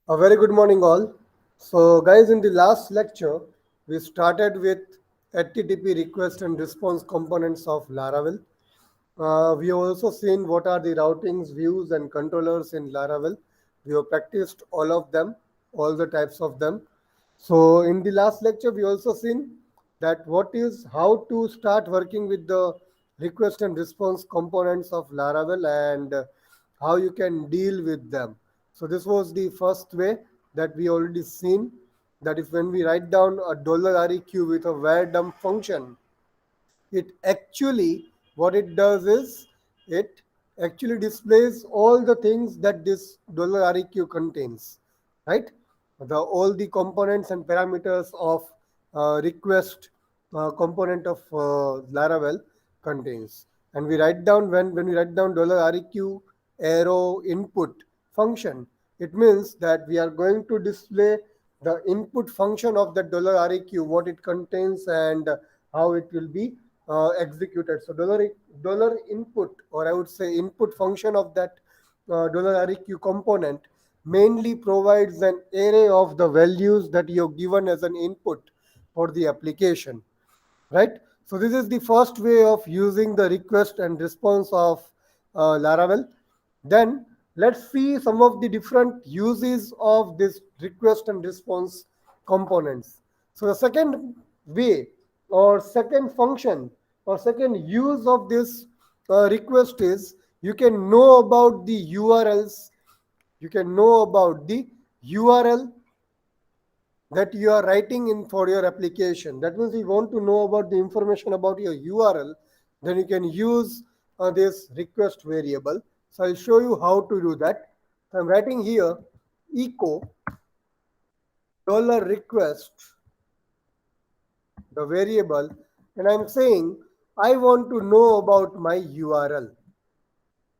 A very good morning, all. So, guys, in the last lecture, we started with HTTP request and response components of Laravel. We have also seen what are the routings, views, and controllers in Laravel. We have practiced all of them, all the types of them. So, in the last lecture, we also seen that what is how to start working with the request and response components of Laravel and how you can deal with them. So this was the first way that we already seen that if when we write down a $req with a var_dump function, it actually what it does is it actually displays all the things that this $req contains, right? The all the components and parameters of request component of Laravel contains, and we write down when we write down $req arrow input function, it means that we are going to display the input function of the $req, what it contains and how it will be executed. So dollar input, or I would say input function of that $req component mainly provides an array of the values that you have given as an input for the application, right? So this is the first way of using the request and response of Laravel. Then let's see some of the different uses of this request and response components. So the second way or second function or second use of this request is you can know about the URLs. You can know about the URL that you are writing in for your application. That means you want to know about the information about your URL, then you can use this request variable. So I'll show you how to do that. So I'm writing here echo $request, the variable, and I'm saying I want to know about my URL.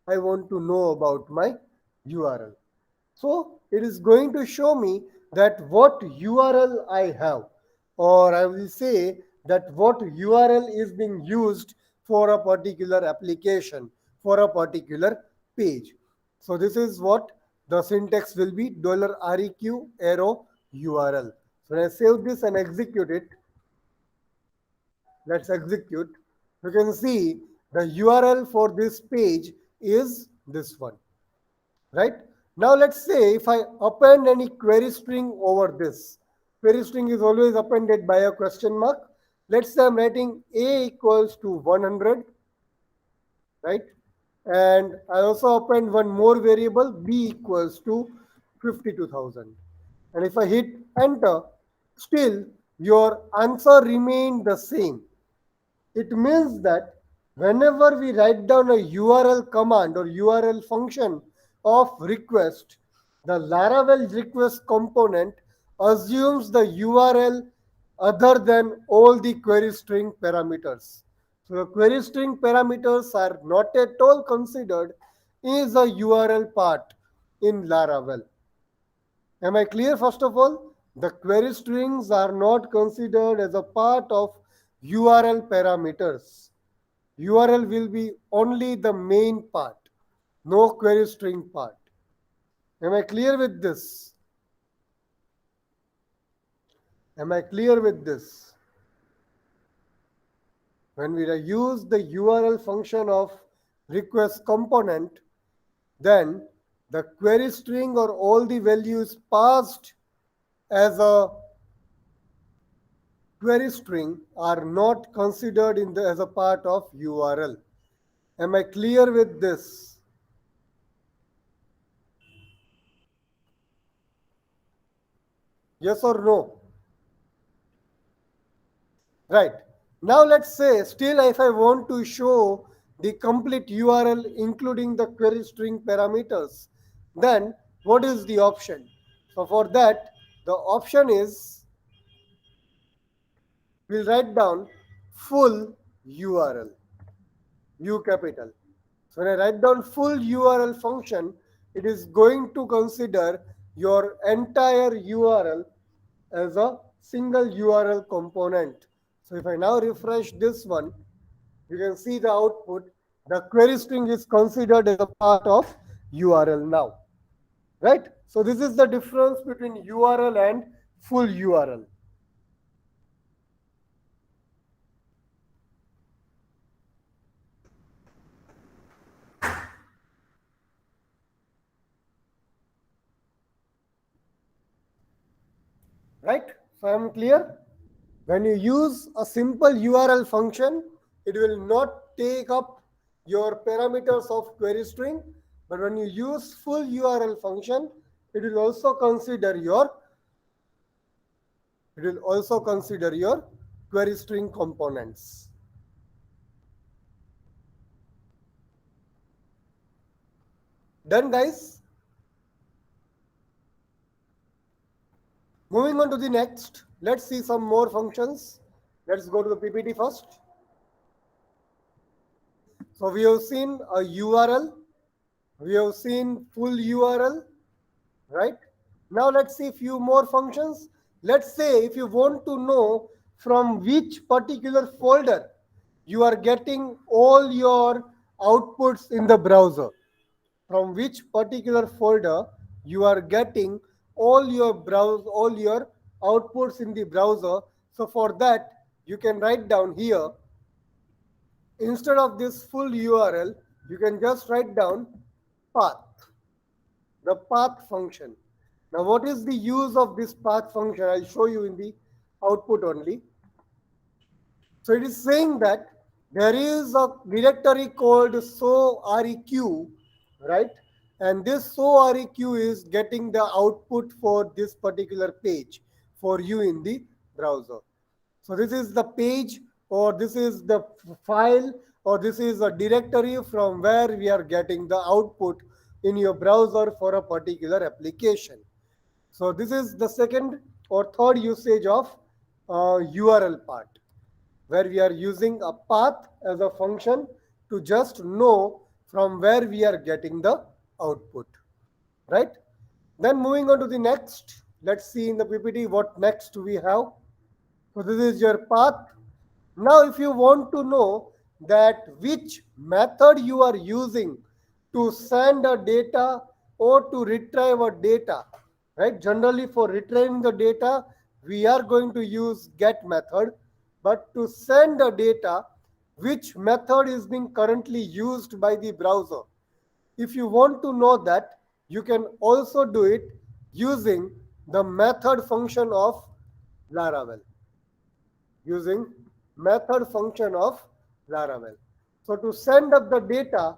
I want to know about my URL. So it is going to show me that what URL I have, or I will say that what URL is being used for a particular application, for a particular page. So this is what the syntax will be $req arrow URL. So when I save this and execute it, let's execute. You can see the URL for this page is this one, right? Now let's say if I append any query string over this. Query string is always appended by a question mark. Let's say I'm writing a equals to 100, right? And I also append one more variable b equals to 52,000. And if I hit enter, still your answer remained the same. It means that whenever we write down a URL command or URL function of request, the Laravel request component assumes the URL other than all the query string parameters. So the query string parameters are not at all considered is a URL part in Laravel. Am I clear? First of all, the query strings are not considered as a part of URL parameters. URL will be only the main part, no query string part. Am I clear with this? Am I clear with this? When we use the URL function of request component, then the query string or all the values passed as a query string are not considered as a part of URL. Am I clear with this? Yes or no? Right. Now let's say still if I want to show the complete URL including the query string parameters, then what is the option? So for that, the option is we'll write down full URL, U capital. So when I write down full URL function, it is going to consider your entire URL as a single URL component. So if I now refresh this one, you can see the output. The query string is considered as a part of URL now, right? So this is the difference between URL and full URL. Right? So I'm clear? When you use a simple URL function, it will not take up your parameters of query string. But when you use full URL function, it will also consider your it will also consider your query string components. Done, guys? Moving on to the next, let's see some more functions. Let's go to the PPT first. So we have seen a URL, we have seen full URL, right? Now let's see a few more functions. Let's say if you want to know from which particular folder you are getting all your outputs in the browser, from which particular folder you are getting all your outputs in the browser. So for that, you can write down here, instead of this full URL, you can just write down path, the path function. Now, what is the use of this path function? I'll show you in the output only. So it is saying that there is a directory called so_req, right? And this so_req is getting the output for this particular page for you in the browser. So this is the page, or this is the file, or this is a directory from where we are getting the output in your browser for a particular application. So this is the second or third usage of URL part, where we are using a path as a function to just know from where we are getting the output, right? Then moving on to the next, let's see in the PPT what next we have. So this is your path. Now, if you want to know that which method you are using to send a data or to retrieve a data, right? Generally, for retrieving the data, we are going to use get method. But to send the data, which method is being currently used by the browser? If you want to know that, you can also do it using the method function of Laravel, using method function of Laravel. So to send up the data,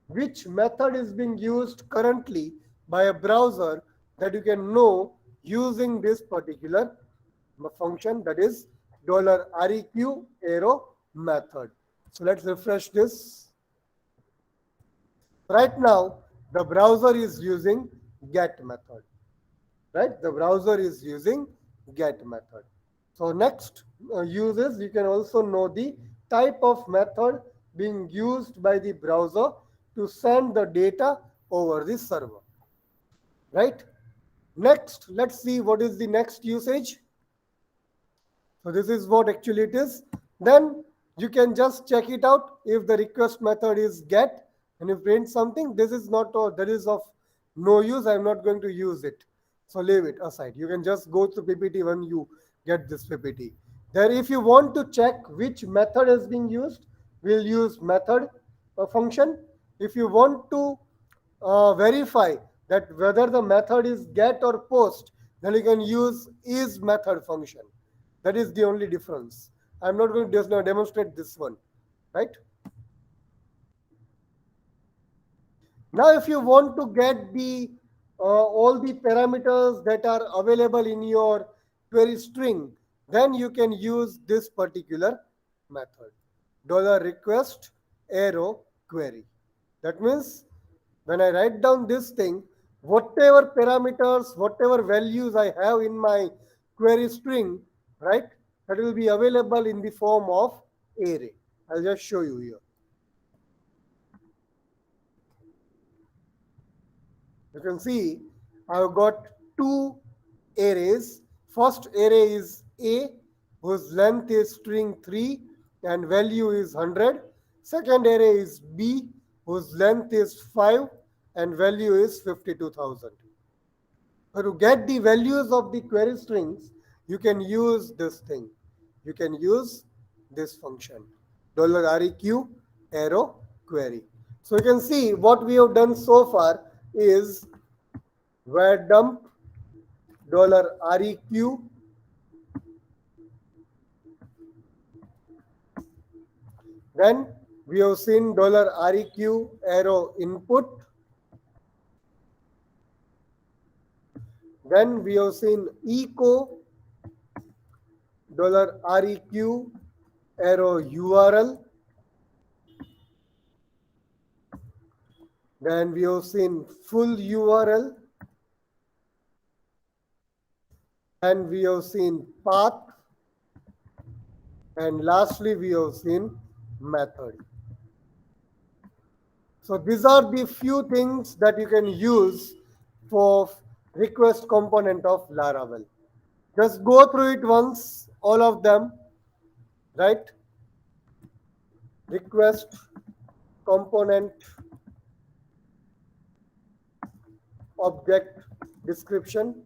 which method is being used currently by a browser, that you can know using this particular function, that is $req arrow method. So let's refresh this. Right now, the browser is using get method, right? The browser is using get method. So next uses, you can also know the type of method being used by the browser to send the data over the server, right? Next, let's see what is the next usage. So this is what actually it is. Then you can just check it out. If the request method is get and you print something, this is not, that is of no use. I'm not going to use it. So leave it aside. You can just go to PPT when you get this PPT. Then if you want to check which method is being used, we'll use method function. If you want to verify that whether the method is get or post, then you can use is method function. That is the only difference. I'm not going to just now demonstrate this one, right? Now, if you want to get the all the parameters that are available in your query string, then you can use this particular method, $request arrow query. That means when I write down this thing, whatever parameters, whatever values I have in my query string, right, that will be available in the form of array. I'll just show you here. You can see I've got two arrays. First array is A, whose length is string 3 and value is 100. Second array is B, whose length is 5 and value is 52,000. to get the values of the query strings, you can use this thing. You can use this function, $req arrow query. So you can see what we have done so far is var dump $req. Then we have seen $req arrow input. Then we have seen echo $req arrow URL. Then we have seen full URL. And we have seen path. And lastly, we have seen method. So these are the few things that you can use for request component of Laravel. Just go through it once, all of them, right? Request component object description.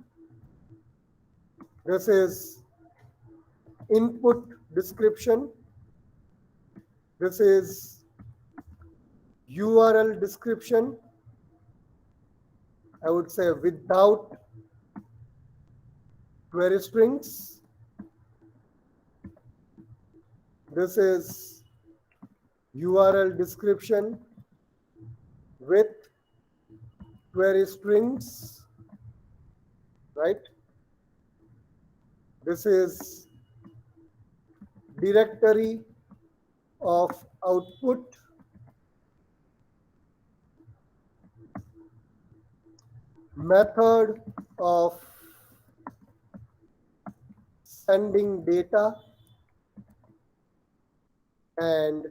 This is input description. This is URL description. I would say without query strings. This is URL description with query strings, right? This is directory of output. Method of sending data and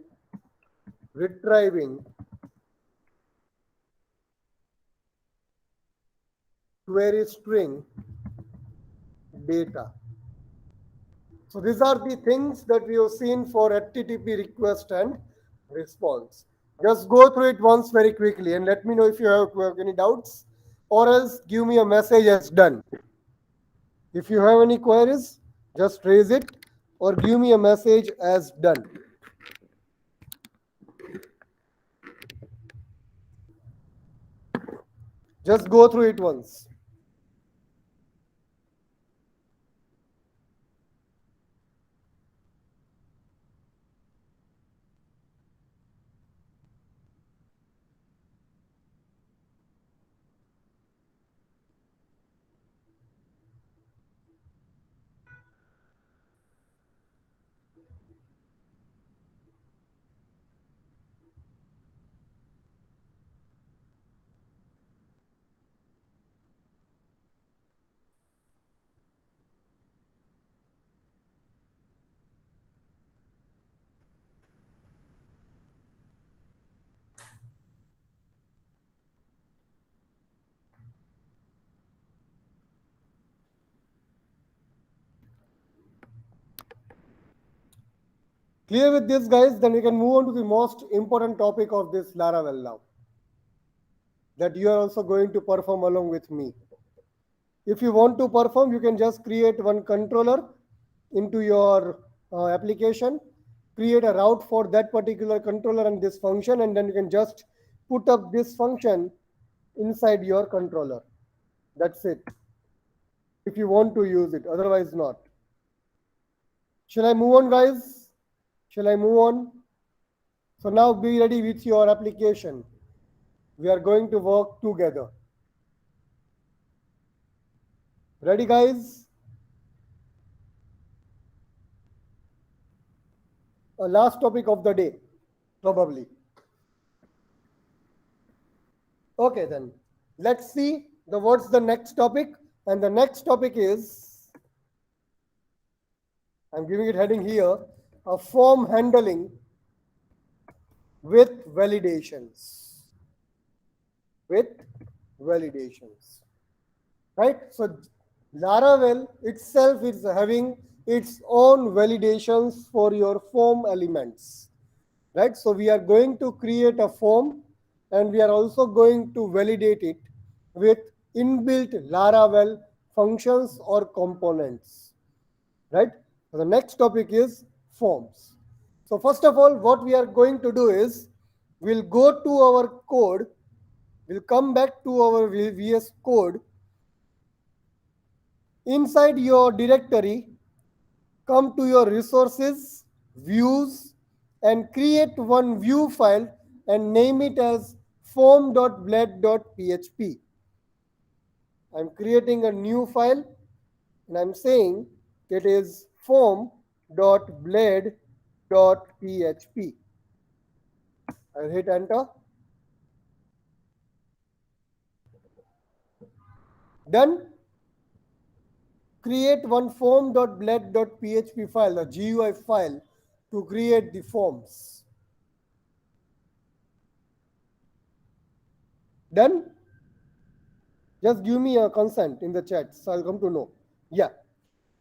retrieving query string data. So these are the things that we have seen for HTTP request and response. Just go through it once very quickly and let me know if you have any doubts, or else give me a message as done. If you have any queries, just raise it or give me a message as done. Just go through it once. Clear with this, guys? Then we can move on to the most important topic of this Laravel now, that you are also going to perform along with me. If you want to perform, you can just create one controller into your application, create a route for that particular controller and this function, and then you can just put up this function inside your controller. That's it. If you want to use it, otherwise not. Shall I move on, guys? Shall I move on? So now be ready with your application. We are going to work together. Ready, guys? A last topic of the day, probably. Okay, then let's see what's the next topic. And the next topic is, I'm giving it heading here, a form handling with validations. With validations. Right? So Laravel itself is having its own validations for your form elements. Right? So we are going to create a form and we are also going to validate it with inbuilt Laravel functions or components, right? So the next topic is forms. So first of all, what we are going to do is we'll go to our code, we'll come back to our VS code. Inside your directory, come to your resources, views, and create one view file and name it as form.blade.php. I'm creating a new file and I'm saying it is form.blade.php. I'll hit enter. Done. Create one form.blade.php file, a GUI file, to create the forms. Done? Just give me a consent in the chat, so I'll come to know. Yeah.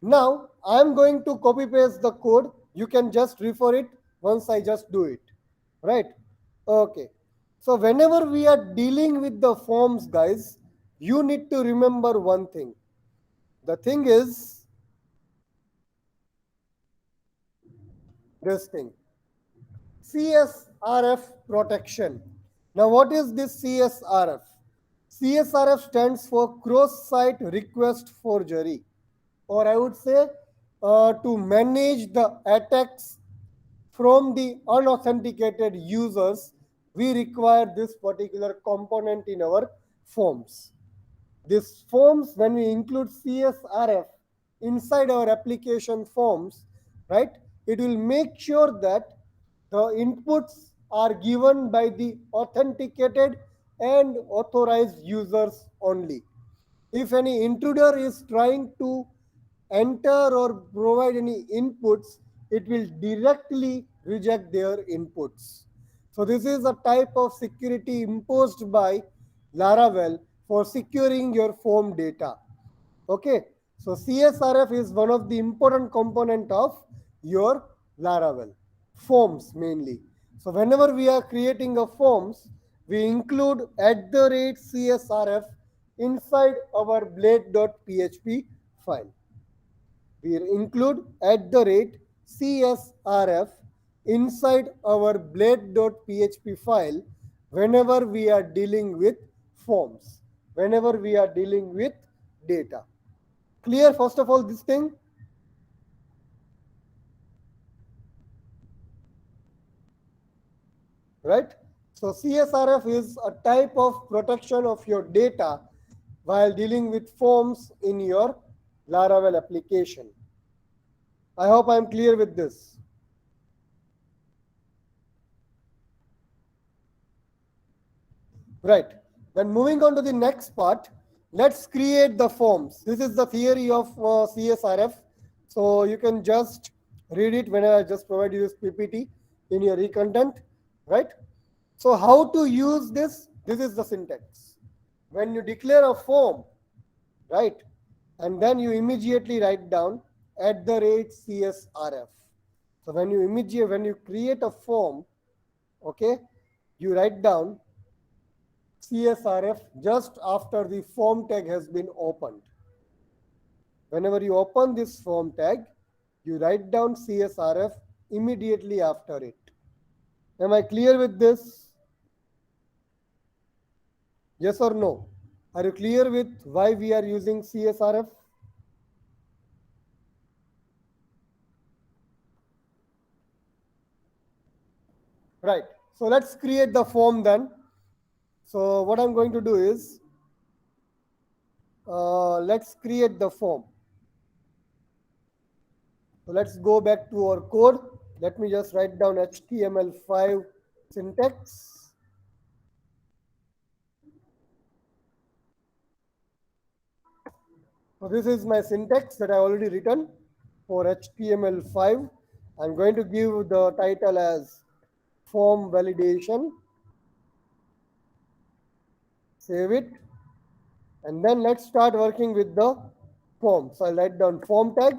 Now I'm going to copy paste the code. You can just refer it once I just do it. Right? Okay. So whenever we are dealing with the forms, guys, you need to remember one thing. The thing is this thing. CSRF protection. Now, what is this CSRF? CSRF stands for cross site request forgery, or I would say to manage the attacks from the unauthenticated users. We require this particular component in our forms. This forms, when we include CSRF inside our application forms, right, it will make sure that the inputs are given by the authenticated and authorized users only. If any intruder is trying to enter or provide any inputs, it will directly reject their inputs. So this is a type of security imposed by Laravel for securing your form data. Okay, so CSRF is one of the important component of your Laravel forms mainly. So whenever we are creating a forms, we include @CSRF inside our blade.php file. We include @CSRF inside our blade.php file whenever we are dealing with forms, whenever we are dealing with data. Clear, first of all, this thing? Right? So CSRF is a type of protection of your data while dealing with forms in your Laravel application. I hope I'm clear with this. Right. Then moving on to the next part, let's create the forms. This is the theory of CSRF. So you can just read it when I just provide you this PPT in your e-content, right? So how to use this? This is the syntax. When you declare a form, right, and then you immediately write down @CSRF. So when you create a form, okay, you write down CSRF just after the form tag has been opened. Whenever you open this form tag, you write down CSRF immediately after it. Am I clear with this? Yes or no? Are you clear with why we are using CSRF? Right. So let's create the form then. So what I'm going to do is, let's create the form. So let's go back to our code. Let me just write down HTML5 syntax. So this is my syntax that I already written for HTML5. I'm going to give the title as form validation. Save it. And then let's start working with the form. So I'll write down form tag.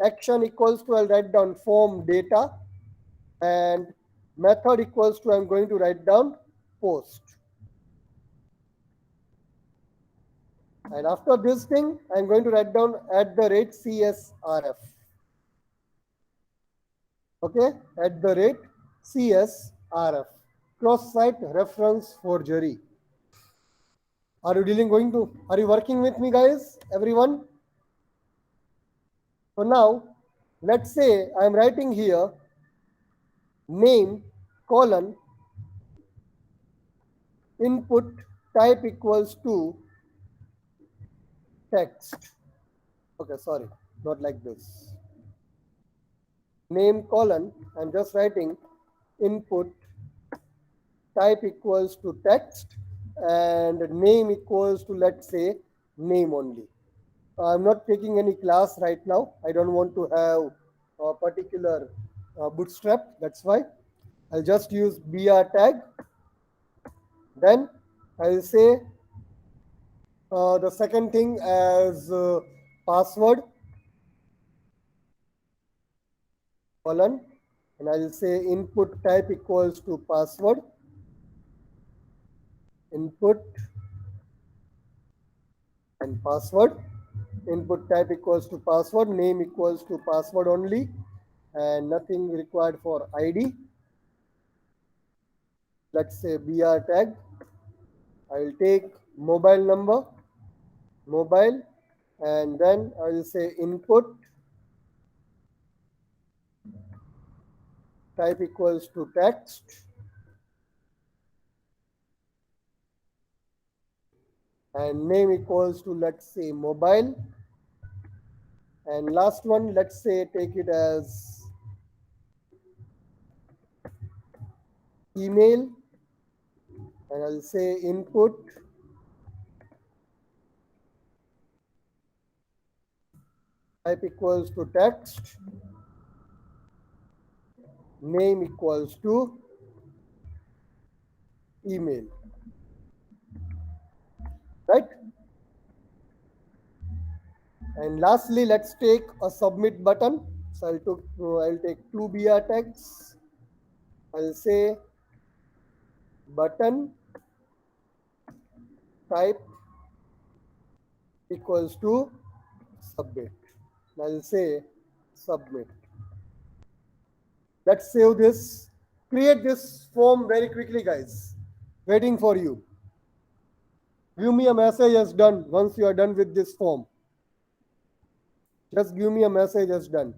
Action equals to, I'll write down form data. And method equals to, I'm going to write down post. And after this thing, I'm going to write down at the rate CSRF. Okay, at the rate CSRF. Cross site reference forgery. Are you working with me, guys? Everyone? So now, let's say I'm writing here name colon input type equals to text. Okay, sorry, not like this. Name colon, I'm just writing input type equals to text and name equals to, let's say, name only. I'm not taking any class right now. I don't want to have a particular bootstrap. That's why I'll just use br tag. Then I'll say the second thing as password colon, and I'll say input type equals to password, input and password, input type equals to password, name equals to password only, and nothing required for ID. Let's say br tag. I'll take mobile number, mobile, and then I'll say input type equals to text, and name equals to, let's say, mobile. And last one, let's say take it as email, and I'll say input type equals to text, name equals to email, right? And lastly, let's take a submit button. So I'll take two br tags. I'll say button type equals to submit. I'll say submit. Let's save this. Create this form very quickly, guys. Waiting for you. Give me a message as done once you are done with this form. Just give me a message as done.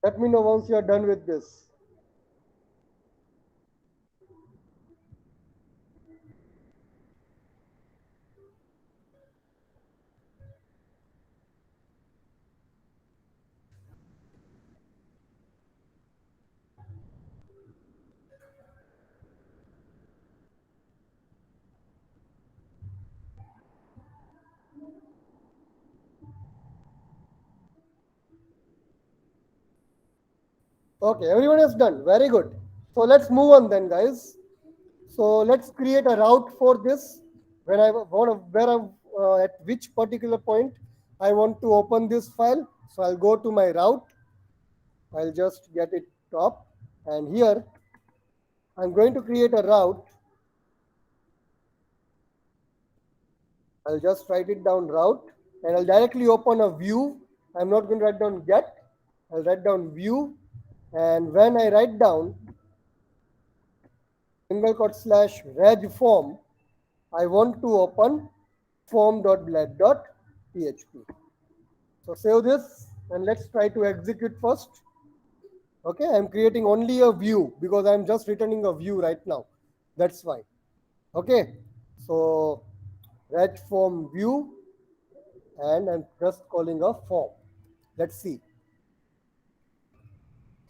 Let me know once you are done with this. Okay, everyone is done. Very good. So let's move on then, guys. So let's create a route for this. When I want to, where I, at which particular point I want to open this file. So I'll go to my route. I'll just get it top, and here I'm going to create a route. I'll just write it down route, and I'll directly open a view. I'm not going to write down get. I'll write down view, and when I write down single quote slash reg form, I want to open form.blade.php. So save this and let's try to execute first. Okay, I'm creating only a view because I'm just returning a view right now. That's why. Okay, so reg form view, and I'm just calling a form. Let's see.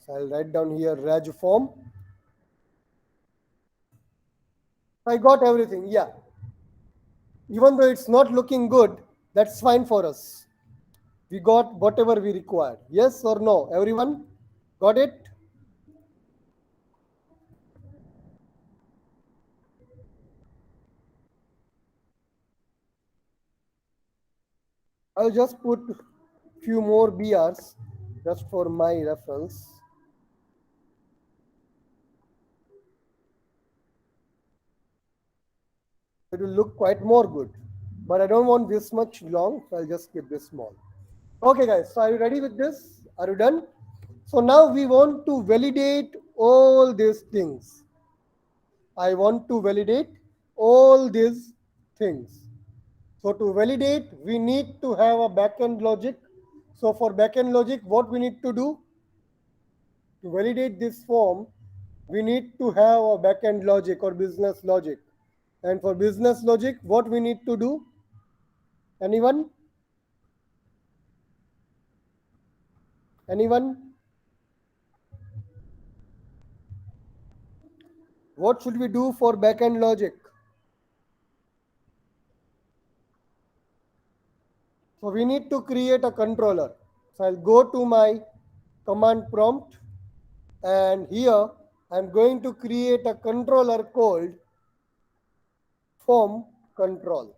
So I'll write down here reg form. I got everything. Yeah. Even though it's not looking good, That's fine for us. We got whatever we required. Yes or no? Everyone got it? I'll just put few more BRs just for my reference. It will look quite more good. But I don't want this much long, so I'll just keep this small. Okay, guys, so are you ready with this? Are you done? So now we want to validate all these things. I want to validate all these things. So to validate, we need to have a backend logic. So for backend logic, what we need to do? To validate this form, we need to have a backend logic or business logic. And for business logic, what we need to do? Anyone? Anyone? What should we do for backend logic? So we need to create a controller. So I'll go to my command prompt and here I'm going to create a controller called form control.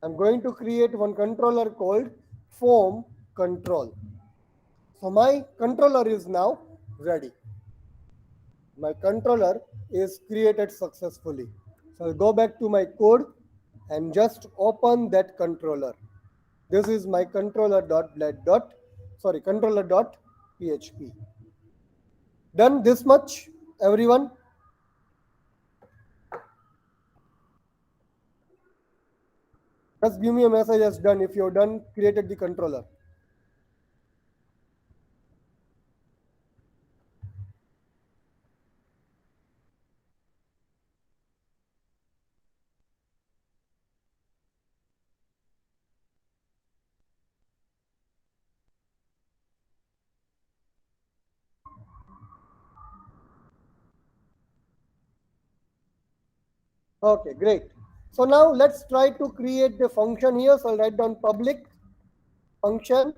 I'm going to create one controller called form control. So my controller is now ready. My controller is created successfully. So I'll go back to my code and just open that controller. This is my controller.blade dot sorry controller.php. Done this much, everyone? Just give me a message as done if you're done created the controller. Okay, great. So now let's try to create the function here. So I'll write down public function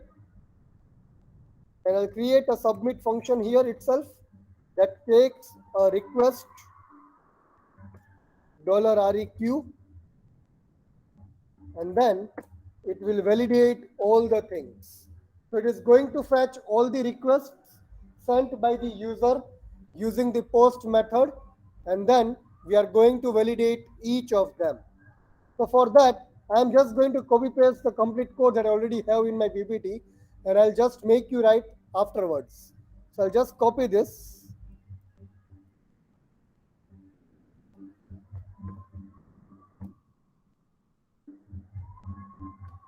and I'll create a submit function here itself that takes a request $req and then it will validate all the things. So it is going to fetch all the requests sent by the user using the post method and then we are going to validate each of them. So for that, I'm just going to copy paste the complete code that I already have in my PPT and I'll just make you write afterwards. So I'll just copy this.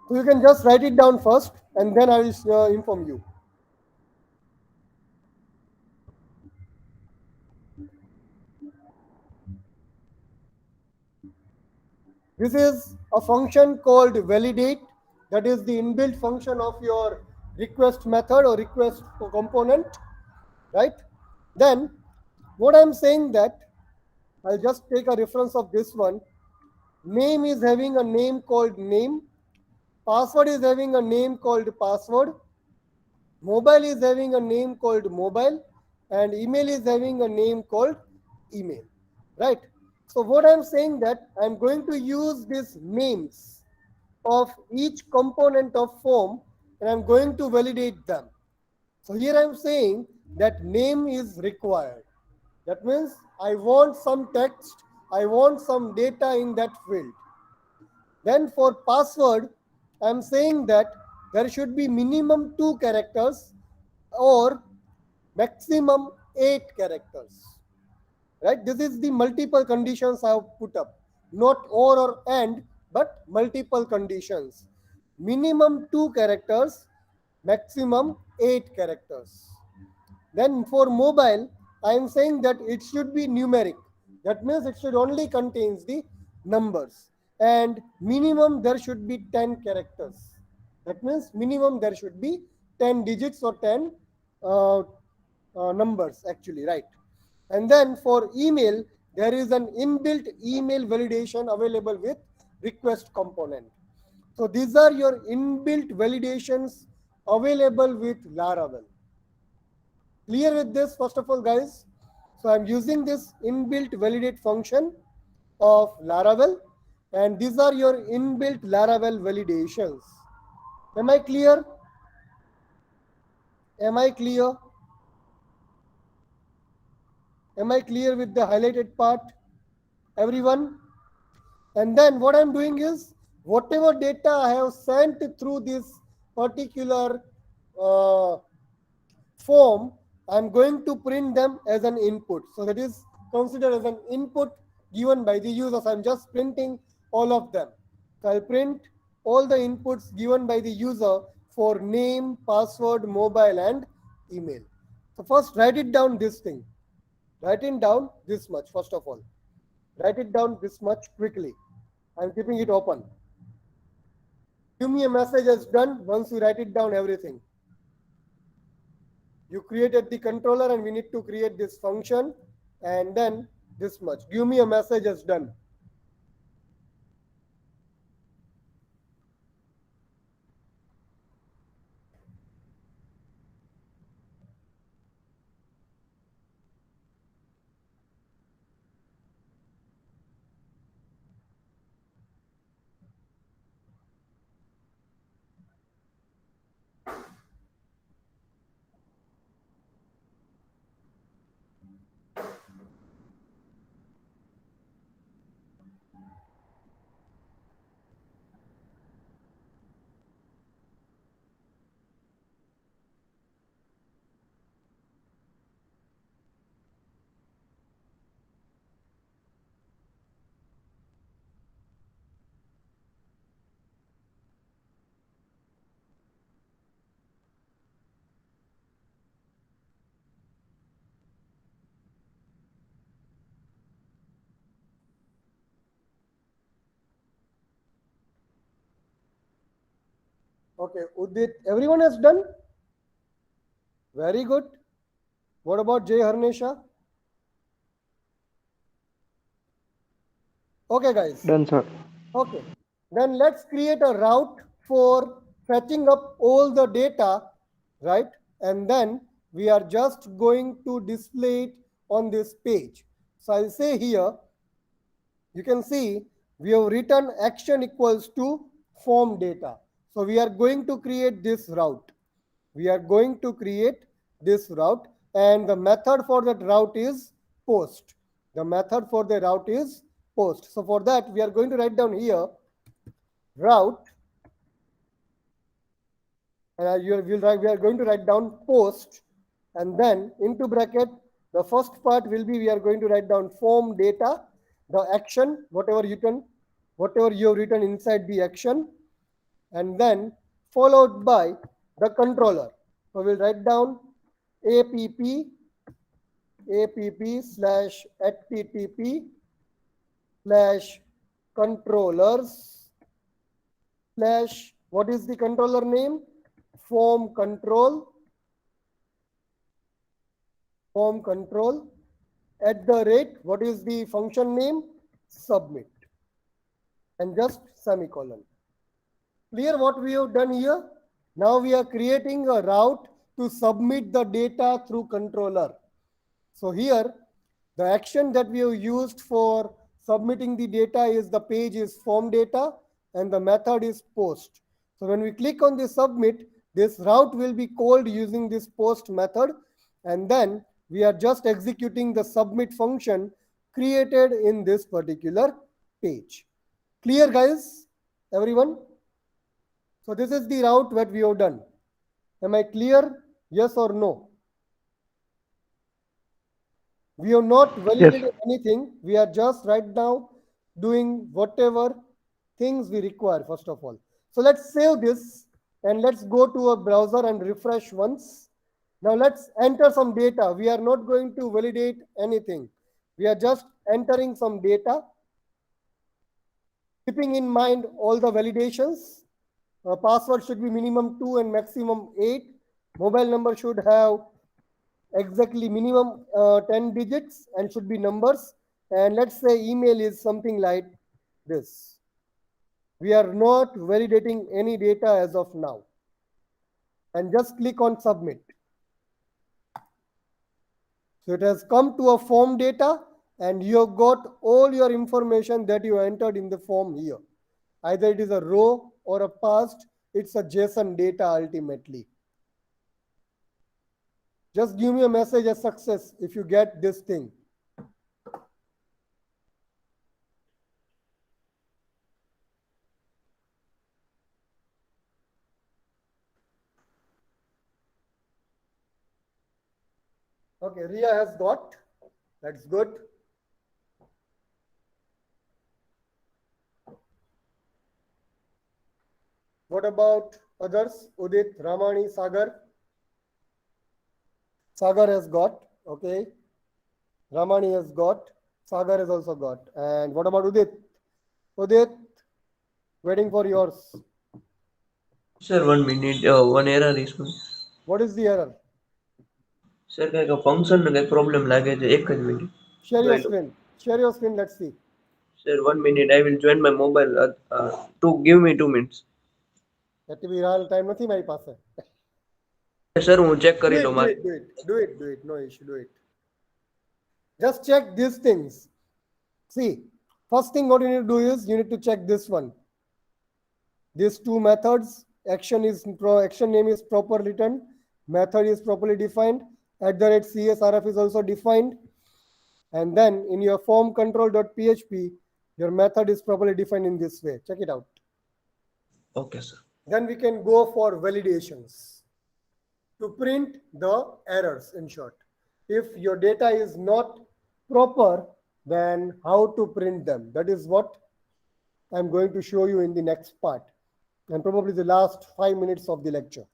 So you can just write it down first and then I will inform you. This is a function called validate. That is the inbuilt function of your request method or request component, right? Then what I'm saying that I'll just take a reference of this one. Name is having a name called name. Password is having a name called password. Mobile is having a name called mobile. And email is having a name called email, right? So what I'm saying that I'm going to use these names of each component of form and I'm going to validate them. So here I'm saying that name is required. That means I want some text, I want some data in that field. Then for password, I'm saying that there should be minimum 2 characters or maximum 8 characters. Right? This is the multiple conditions I have put up. Not or and, but multiple conditions. Minimum 2 characters, maximum 8 characters. Then for mobile, I am saying that it should be numeric. That means it should only contains the numbers. And minimum there should be 10 characters. That means minimum there should be 10 digits or 10 uh, numbers actually, right? And then for email, there is an inbuilt email validation available with request component. So these are your inbuilt validations available with Laravel. Clear with this, first of all, guys? So I'm using this inbuilt validate function of Laravel, and these are your inbuilt Laravel validations. Am I clear? Am I clear? Am I clear with the highlighted part? Everyone? And then what I'm doing is whatever data I have sent through this particular uh, form, I'm going to print them as an input. So that is considered as an input given by the users. I'm just printing all of them. So I'll print all the inputs given by the user for name, password, mobile, and email. So first write it down this thing. Write it down this much, first of all. Write it down this much quickly. I'm keeping it open. Give me a message as done once you write it down everything. You created the controller and we need to create this function and then this much. Give me a message as done. Okay, Udit, everyone has done? Very good. What about Jay Harnesha? Okay, guys. Done, sir. Okay. Then let's create a route for fetching up all the data, right? And then we are just going to display it on this page. So I'll say here, you can see we have written action equals to form data. So we are going to create this route. We are going to create this route and the method for that route is post. The method for the route is post. So for that we are going to write down here route and we are going to write down post and then into bracket the first part will be we are going to write down form data, the action whatever you have written inside the action and then followed by the controller. So we'll write down app slash http slash controllers slash what is the controller name? Form control at the rate what is the function name? Submit and just semicolon. Clear what we have done here? Now we are creating a route to submit the data through controller. So here, the action that we have used for submitting the data is the page is form data and the method is post. So when we click on the submit, this route will be called using this post method and then we are just executing the submit function created in this particular page. Clear guys? Everyone? So this is the route that we have done. Am I clear? Yes or no? We have not Yes. validated anything. We are just right now doing whatever things we require, first of all. So let's save this and let's go to a browser and refresh once. Now let's enter some data. We are not going to validate anything. We are just entering some data, keeping in mind all the validations. Password should be minimum 2 and maximum 8. Mobile number should have exactly minimum 10 digits and should be numbers. And let's say email is something like this. We are not validating any data as of now. And just click on submit. So it has come to a form data and you have got all your information that you entered in the form here. Either it is a row or a past, it's a JSON data ultimately. Just give me a message as success if you get this thing. Okay, Ria has got. That's good. What about others? Udit, Ramani, Sagar? Sagar has got. Okay. Ramani has got. Sagar has also got. And what about Udit? Udit, waiting for yours. Sir 1 minute 1 error issue. What is the error? Sir કંઈક function ને કંઈક problem લાગે છે, એક જ minute Share your જોઈ લો. screen. Share your screen. Let's see. Sir 1 minute I will join my mobile to give me 2 minutes. That to be real time. Nothing my pass. Sir હું check Do કરી લઉં it. Do મારે. it. Do it. Do it. Do it. No issue. Do it. Just check these things. See, first thing what you need to do is you need to check this one. These two methods, action name is proper written, method is properly defined, at the rate CSRF is also defined, and then in your form control.php, your method is properly defined in this way. Check it out. Okay sir. Then we can go for validations to print the errors in short. If your data is not proper, then how to print them? That is what I'm going to show you in the next part and probably the last 5 minutes of the lecture.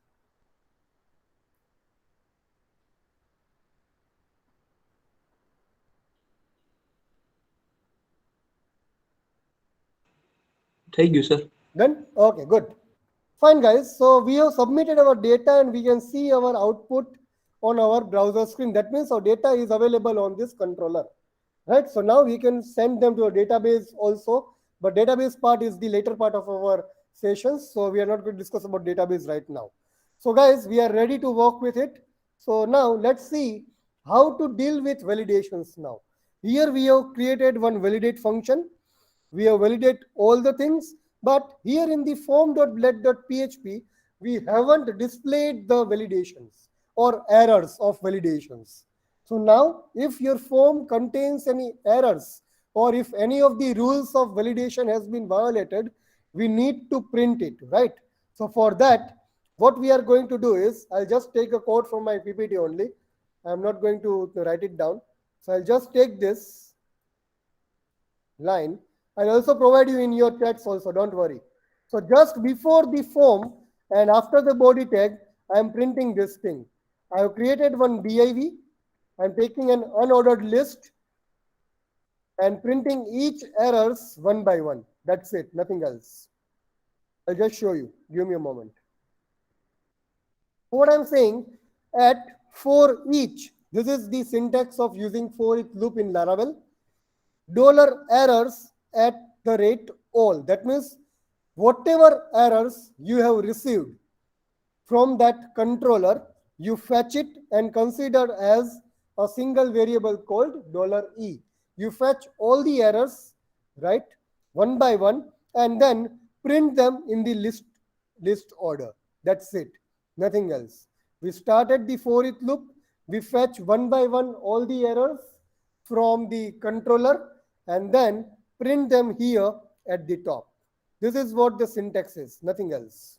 થઈ ગયું sir. Then, okay, good. Fine, guys. So we have submitted our data and we can see our output on our browser screen. That means our data is available on this controller, right? So now we can send them to a database also, but database part is the later part of our sessions. So we are not going to discuss about database right now. So guys, we are ready to work with it. So now let's see how to deal with validations now. Here we have created one validate function. We have validate all the things, but here in the form.bled.php, we haven't displayed the validations or errors of validations. So now if your form contains any errors or if any of the rules of validation has been violated, we need to print it, right? So for that, what we are going to do is, I'll just take a code from my PPT only. I'm not going to write it down. So I'll just take this line. I'll also provide you in your chats also, don't worry. So just before the form and after the body tag, I'm printing this thing. I have created one div. I'm taking an unordered list and printing each errors one by one. That's it, nothing else. I'll just show you. Give me a moment. What I'm saying, at for each, this is the syntax of using for each loop in Laravel. $errors at the rate all. That means whatever errors you have received from that controller, you fetch it and consider as a single variable called $e. You fetch all the errors, right, one by one, and then print them in the list order. That's it, nothing else. We started the for each loop. We fetch one by one all the errors from the controller and then print them here at the top. This is what the syntax is, nothing else.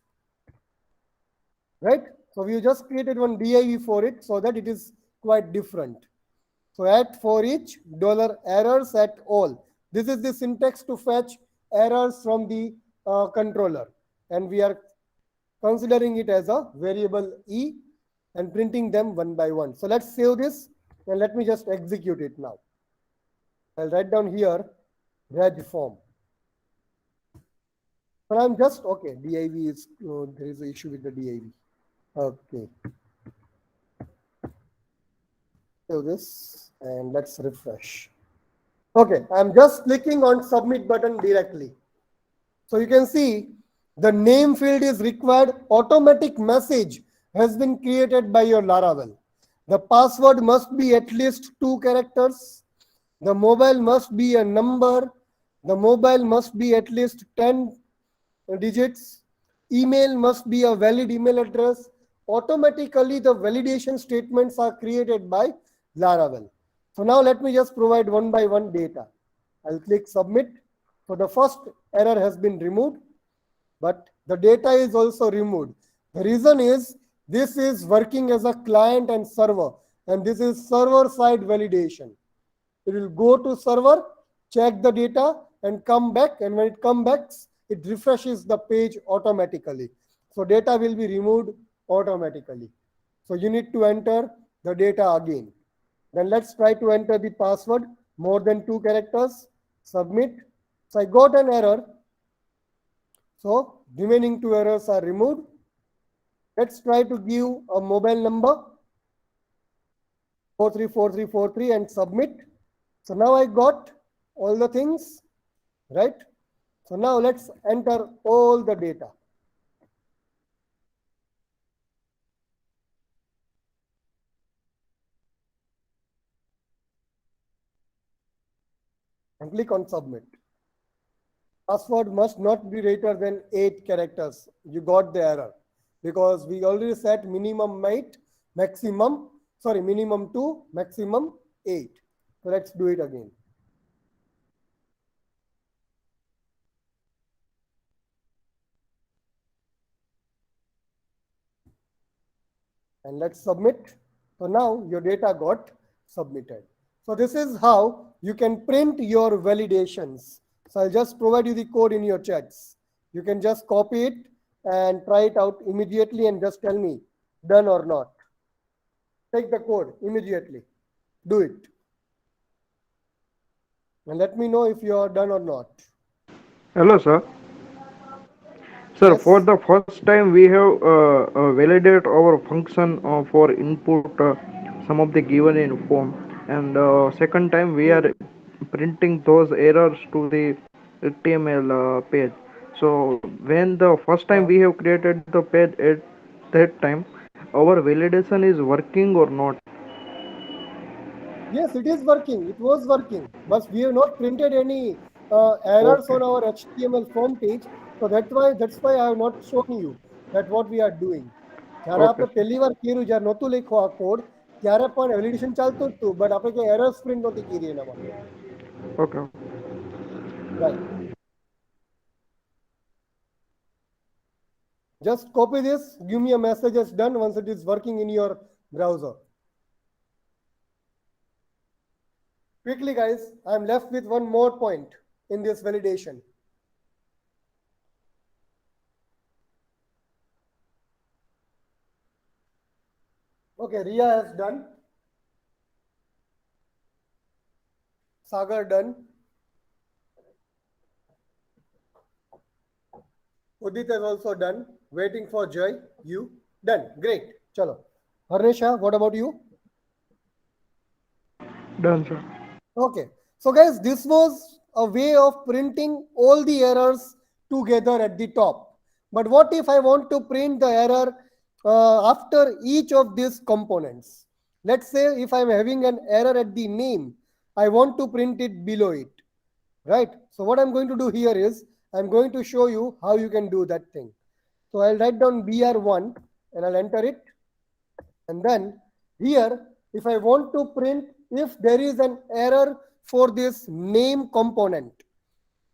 Right? So we just created one div for it so that it is quite different. So at for each $errors at all. This is the syntax to fetch errors from the controller. And we are considering it as a variable e and printing them one by one. So let's save this and let me just execute it now. I'll write down here reg form. But I'm just, okay, div is, there is an issue with the div. Okay. Save this and let's refresh. Okay, I'm just clicking on submit button directly. So you can see the name field is required. Automatic message has been created by your Laravel. The password must be at least 2 characters. The mobile must be a number. The mobile must be at least 10 digits. Email must be a valid email address. Automatically, the validation statements are created by Laravel. So now let me just provide one by one data. I'll click submit. So the first error has been removed, but the data is also removed. The reason is this is working as a client and server, and this is server side validation. It will go to server, check the data, and come back. And when it comes back, it refreshes the page automatically. So data will be removed automatically. So you need to enter the data again. Then let's try to enter the password more than 2 characters. Submit. So I got an error. So remaining 2 errors are removed. Let's try to give a mobile number 434343 and submit. So now I got all the things, right? So now let's enter all the data and click on submit. Password must not be greater than 8 characters. You got the error because we already set minimum 8, minimum 2, maximum 8. So let's do it again. And let's submit. So now your data got submitted. So this is how you can print your validations. So I'll just provide you the code in your chats. You can just copy it and try it out immediately and just tell me done or not. Take the code immediately. Do it. And let me know if you are done or not. Hello, sir. Sir, for Yes. the first time we have validated our function for input some of the given in form, and second time we are Hmm. printing those errors to the HTML page. So when the first time Uh, we have created the page at that time, our validation is working or not? Yes, it is working. It was working, but we have not printed any errors Okay, on our HTML form page. So that's why I have not shown you that what we are doing. જ્યારે okay, આપણે sir. પહેલી વાર કર્યું જ્યારે નહોતું લખ્યું આ code ત્યારે પણ વેલિડેશન ચાલતું જ હતું બટ આપણે કોઈ એરર્સ પ્રિન્ટ નહોતી કરી એનામાં Okay. Right just copy this, give me a message as done once it is working in your browser. Quickly guys, I'm left with one more point in this validation. Okay, Ria has done, Sagar done, Udit has also done. Waiting for Joy. You done. Great. Chalo. Harnesha, what about you? Done, sir. Okay. So guys, this was a way of printing all the errors together at the top. But what if I want to print the error after each of these components? Let's say if I'm having an error at the name, I want to print it below it, right? So what I'm going to do here is I'm going to show you how you can do that thing. So I'll write down BR1 and I'll enter it. And then here, if I want to print if there is an error for this name component,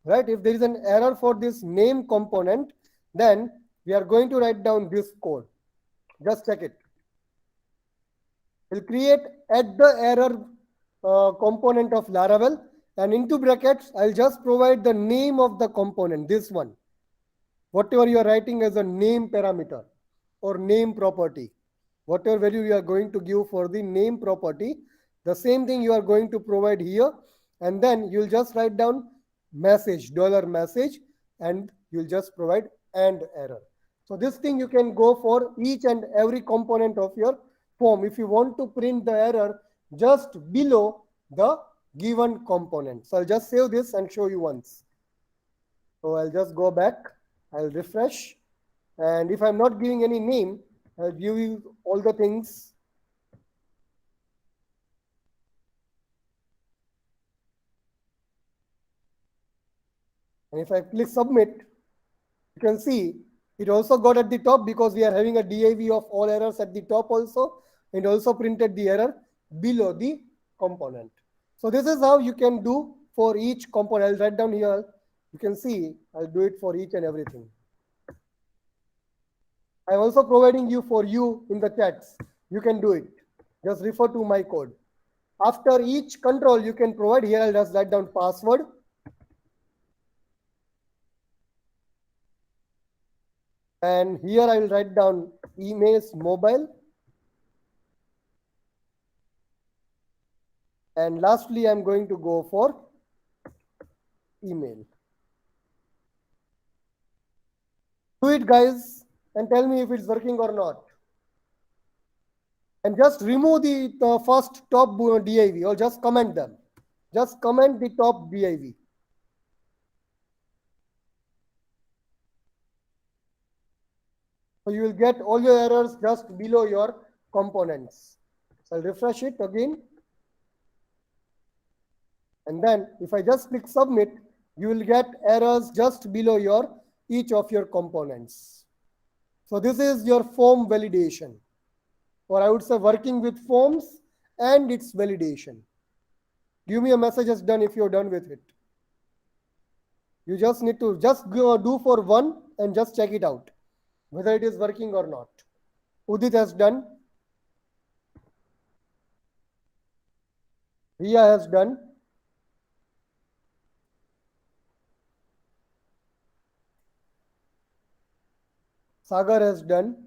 right? If there is an error for this name component, then we are going to write down this code. Just check it. We'll create at the error component of Laravel, and into brackets, I'll just provide the name of the component, this one. Whatever you are writing as a name parameter or name property, whatever value you are going to give for the name property, the same thing you are going to provide here. And then you'll just write down message, $message, and you'll just provide and error. So this thing you can go for each and every component of your form if you want to print the error just below the given component. So I'll just save this and show you once. So I'll just go back, I'll refresh, and if I'm not giving any name, I'll give you all the things. And if I click submit, you can see it also got at the top because we are having a div of all errors at the top also, and also printed the error below the component. So this is how you can do for each component. I'll write down here. You can see I'll do it for each and everything. I'm also providing you for you in the chats. You can do it. Just refer to my code. After each control, you can provide here. I'll just write down password. And here I will write down emails mobile. And lastly, I'm going to go for email. Do it, guys, and tell me if it's working or not. And just remove the first top div or just comment them. Just comment the top div. So you will get all your errors just below your components. So I'll refresh it again. And then if I just click submit, you will get errors just below your each of your components. So this is your form validation, or I would say working with forms and its validation. Give me a message as done if you're done with it. You just need to just go do for one and just check it out, whether it is working or not. Udit has done. Ria has done. Sagar has done.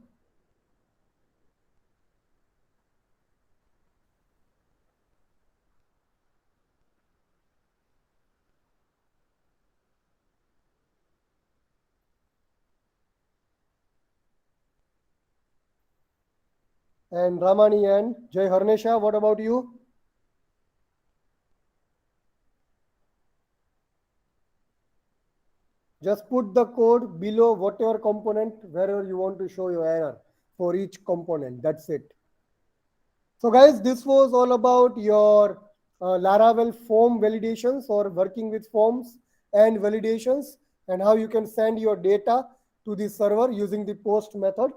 And Ramani and Jay Harnesha, what about you? Just put the code below whatever component, wherever you want to show your error for each component. That's it. So guys, this was all about your Laravel form validations or working with forms and validations and how you can send your data to the server using the post method,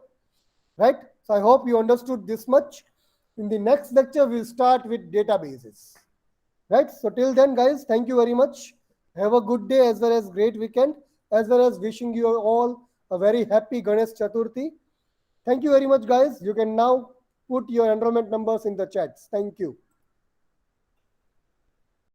right? So I hope you understood this much. In the next lecture, we'll start with databases, right? So till then, guys, thank you very much. Have a good day as well as great weekend, as well as wishing you all a very happy Ganesh Chaturthi. Thank you very much, guys. You can now put your enrollment numbers in the chats. Thank you.